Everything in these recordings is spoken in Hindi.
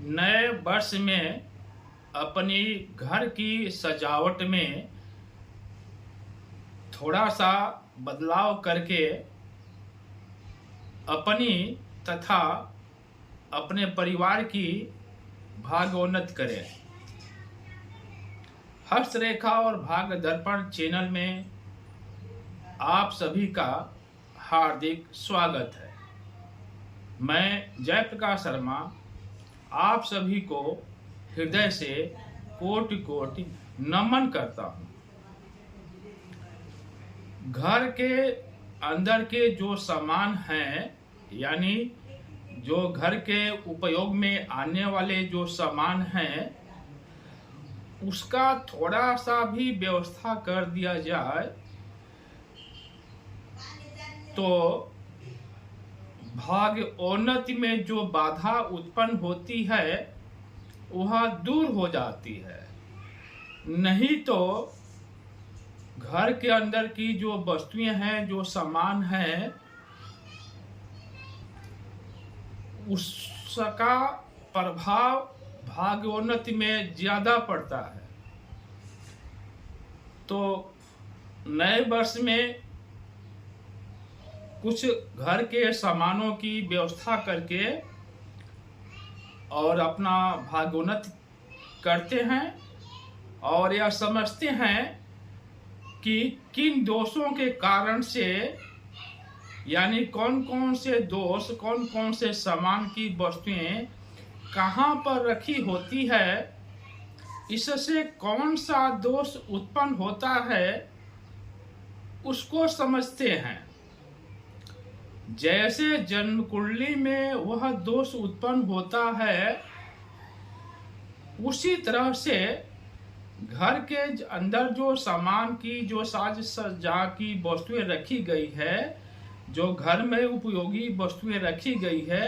नए वर्ष में अपनी घर की सजावट में थोड़ा सा बदलाव करके अपनी तथा अपने परिवार की भाग्योन्नति करें। हस्तरेखा और भाग्य दर्पण चैनल में आप सभी का हार्दिक स्वागत है। मैं जयप्रकाश शर्मा आप सभी को हृदय से कोटि कोटि नमन करता हूँ। घर के अंदर के जो सामान हैं, यानी जो घर के उपयोग में आने वाले जो सामान हैं, उसका थोड़ा सा भी व्यवस्था कर दिया जाए तो भाग्योन्नति में जो बाधा उत्पन्न होती है वह दूर हो जाती है। नहीं तो घर के अंदर की जो वस्तुएं हैं, जो सामान हैं, उसका प्रभाव भाग्योन्नति में ज्यादा पड़ता है। तो नए वर्ष में कुछ घर के सामानों की व्यवस्था करके और अपना भाग्योन्नति करते हैं और यह समझते हैं कि किन दोषों के कारण से, यानी कौन कौन से दोष, कौन कौन से सामान की वस्तुएं कहाँ पर रखी होती है, इससे कौन सा दोष उत्पन्न होता है, उसको समझते हैं। जैसे जन्म कुंडली में वह दोष उत्पन्न होता है, उसी तरह से घर के अंदर जो सामान की, जो साज सज्जा की वस्तुएं रखी गई है, जो घर में उपयोगी वस्तुएं रखी गई है,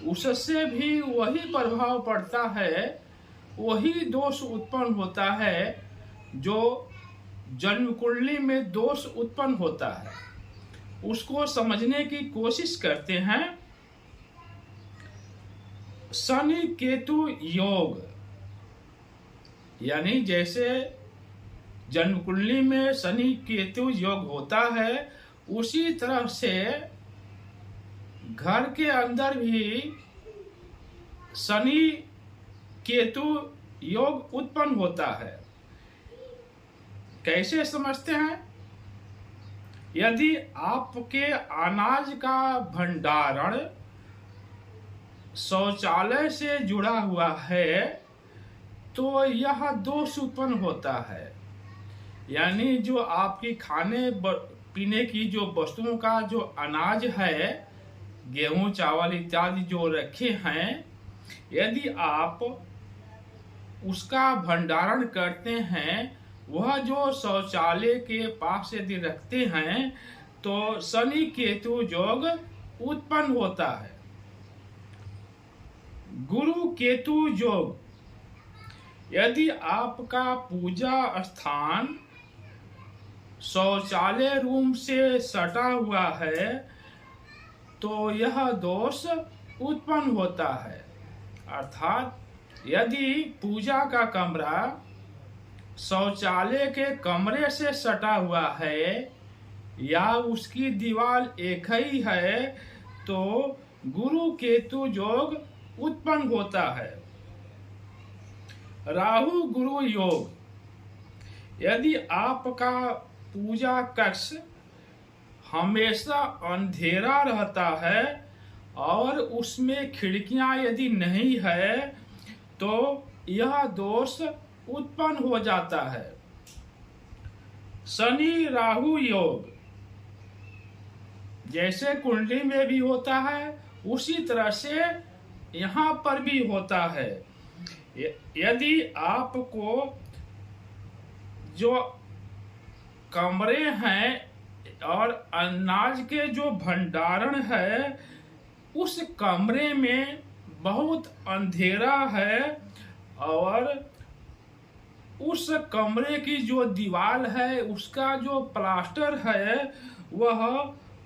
उससे भी वही प्रभाव पड़ता है, वही दोष उत्पन्न होता है जो जन्म कुंडली में दोष उत्पन्न होता है। उसको समझने की कोशिश करते हैं। शनि केतु योग, यानी जैसे जन्म कुंडली में शनि केतु योग होता है, उसी तरह से घर के अंदर भी शनि केतु योग उत्पन्न होता है। कैसे समझते हैं? यदि आपके अनाज का भंडारण शौचालय से जुड़ा हुआ है तो यह दोष उत्पन्न होता है। यानी जो आपकी खाने पीने की जो वस्तुओं का जो अनाज है, गेहूं चावल इत्यादि जो रखे हैं, यदि आप उसका भंडारण करते हैं, वह जो शौचालय के पास यदि रखते हैं, तो शनि केतु योग उत्पन्न होता है। गुरु केतु योग, यदि आपका पूजा स्थान शौचालय रूम से सटा हुआ है तो यह दोष उत्पन्न होता है। अर्थात यदि पूजा का कमरा शौचालय के कमरे से सटा हुआ है या उसकी दीवार एक ही है तो गुरु केतु योग उत्पन्न होता है। राहु गुरु योग, यदि आपका पूजा कक्ष हमेशा अंधेरा रहता है और उसमें खिड़कियां यदि नहीं है तो यह दोष उत्पन्न हो जाता है। शनि राहु योग, जैसे कुंडली में भी होता है उसी तरह से यहाँ पर भी होता है। यदि आपको जो कमरे हैं और अनाज के जो भंडारण है, उस कमरे में बहुत अंधेरा है और उस कमरे की जो दीवार है, उसका जो प्लास्टर है वह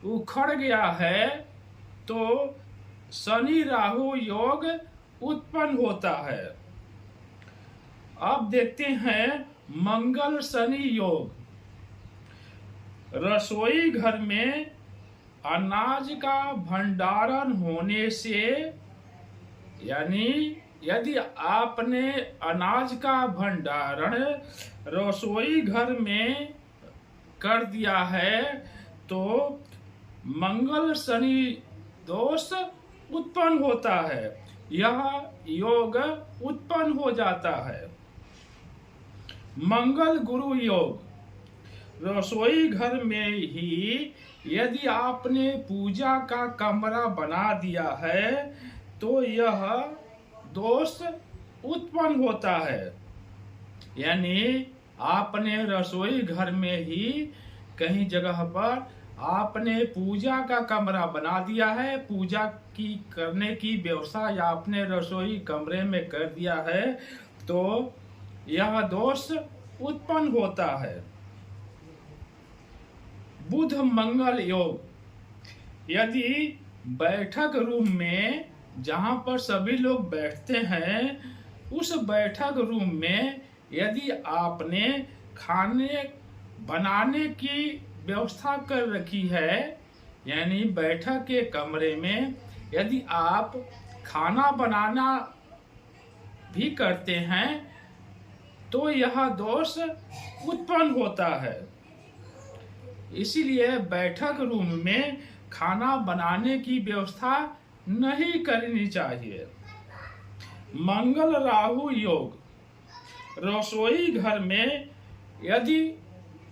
उखड़ गया है, तो शनि राहु योग उत्पन्न होता है। अब देखते हैं मंगल शनि योग। रसोई घर में अनाज का भंडारण होने से, यानी यदि आपने अनाज का भंडारण रसोई घर में कर दिया है तो मंगल शनि दोष उत्पन्न होता है, यह योग उत्पन्न हो जाता है। मंगल गुरु योग। रसोई घर में ही यदि आपने पूजा का कमरा बना दिया है तो यह दोष उत्पन्न होता है। यानी आपने रसोई घर में ही कहीं जगह पर आपने पूजा का कमरा बना दिया है, पूजा की करने की व्यवस्था या आपने रसोई कमरे में कर दिया है तो यह दोष उत्पन्न होता है। बुध मंगल योग। यदि बैठक रूम में जहां पर सभी लोग बैठते हैं उस बैठक रूम में यदि आपने खाने बनाने की व्यवस्था कर रखी है, यानी बैठक के कमरे में यदि आप खाना बनाना भी करते हैं तो यह दोष उत्पन्न होता है। इसीलिए बैठक रूम में खाना बनाने की व्यवस्था नहीं करनी चाहिए। मंगल राहु योग। रसोई घर में यदि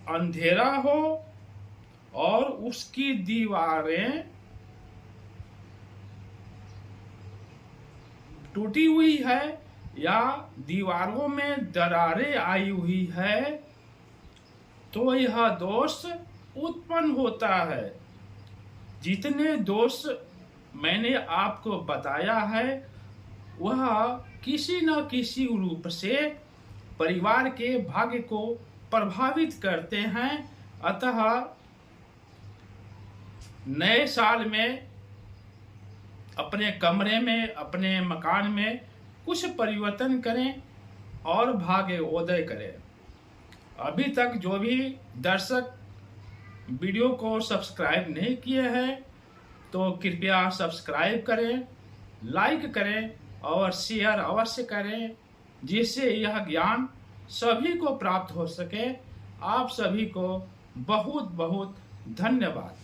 अंधेरा हो और उसकी दीवारें टूटी हुई है या दीवारों में दरारें आई हुई है तो यह दोष उत्पन्न होता है। जितने दोष मैंने आपको बताया है वह किसी न किसी रूप से परिवार के भाग्य को प्रभावित करते हैं। अतः नए साल में अपने कमरे में, अपने मकान में कुछ परिवर्तन करें और भाग्य उदय करें। अभी तक जो भी दर्शक वीडियो को सब्सक्राइब नहीं किए हैं तो कृपया सब्सक्राइब करें, लाइक करें और शेयर अवश्य करें, जिससे यह ज्ञान सभी को प्राप्त हो सके। आप सभी को बहुत बहुत धन्यवाद।